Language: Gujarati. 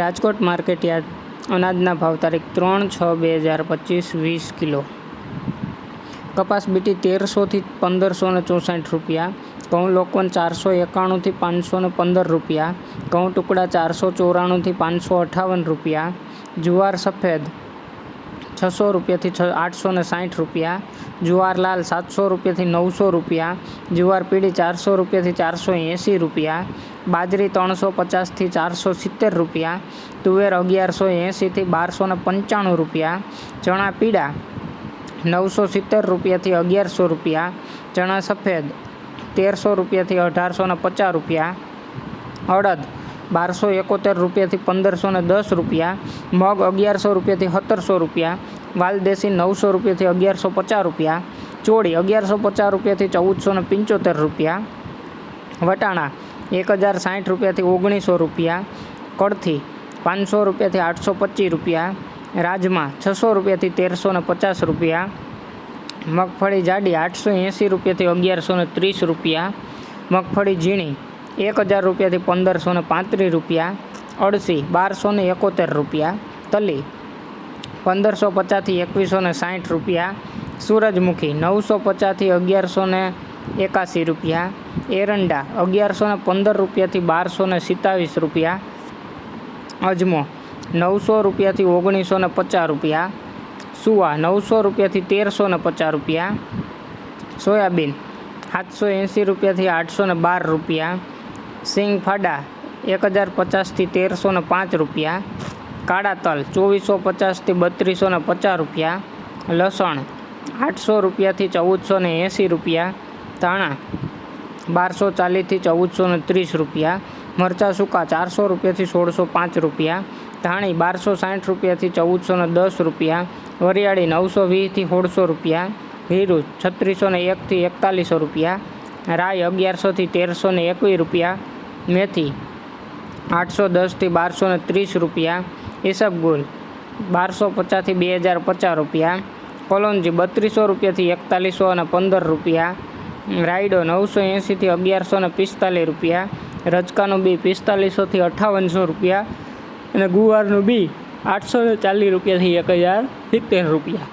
રાજકોટ માર્કેટયાર્ડ અનાજના ભાવ તારીખ 3/6/2025 20 કિલો. કપાસ બીટી 1300 થી 1564 રૂપિયા. ઘઉં લોકવન 491 થી 515 રૂપિયા. ઘઉં ટુકડા 494 થી 558 રૂપિયા. જુવાર સફેદ 600 રૂપિયાથી 860 રૂપિયા. જુવાર લાલ 700 રૂપિયાથી 900 રૂપિયા. જુવાર પીળી 400 રૂપિયાથી 480 રૂપિયા. બાજરી 350 થી 470 રૂપિયા. તુવેર 1180 થી 1295 રૂપિયા. ચણા પીળા 970 રૂપિયાથી 1100 રૂપિયા. ચણા સફેદ 1300 રૂપિયાથી 1850 રૂપિયા. અડદ 1271 રૂપિયાથી 1510 રૂપિયા. મગ 1100 રૂપિયાથી 1700 રૂપિયા. વાલદેશી 900 રૂપિયાથી 1150 રૂપિયા. ચોળી 1150 રૂપિયાથી 1475 રૂપિયા. વટાણા 1060 રૂપિયાથી 1900 રૂપિયા. કળથી 500 રૂપિયાથી 825 રૂપિયા. રાજમા 600 રૂપિયાથી 1350 રૂપિયા. મગફળી જાડી 880 રૂપિયાથી 1130 રૂપિયા. મગફળી ઝીણી 1000 રૂપિયાથી 1535 રૂપિયા. અળસી 1271 રૂપિયા. તલી 1550થી 2160 રૂપિયા. સૂરજમુખી 950થી 1181 રૂપિયા. એરંડા 1115 રૂપિયાથી 1227 રૂપિયા. અજમો 900 રૂપિયાથી 1950 રૂપિયા. સુવા 900 રૂપિયાથી 1350 રૂપિયા. સોયાબીન 780 રૂપિયાથી 812 રૂપિયા. સિંગ ફાડા 1050થી 1305 રૂપિયા. કાળા તલ 2450થી 3250 રૂપિયા. લસણ 800 રૂપિયાથી 1480 રૂપિયા. ધાણા 1240થી 1430 રૂપિયા. મરચાં સૂકા 400 રૂપિયાથી 1605 રૂપિયા. ધાણી 1260 રૂપિયાથી 1410 રૂપિયા. વરિયાળી 920થી 1600 રૂપિયા. જીરું 3601થી 4100 રૂપિયા. રાઈ 1100થી 1321 રૂપિયા. મેથી 810થી 1230 રૂપિયા. ઈસબગુલ 1250થી 2050 રૂપિયા. કોલોંજી 3200 રૂપિયાથી 4115 રૂપિયા. રાયડો 980થી 1145 રૂપિયા. રજકાનું બી 4500થી 5800 રૂપિયા. અને ગુવારનું બી 840 રૂપિયાથી 1070 રૂપિયા.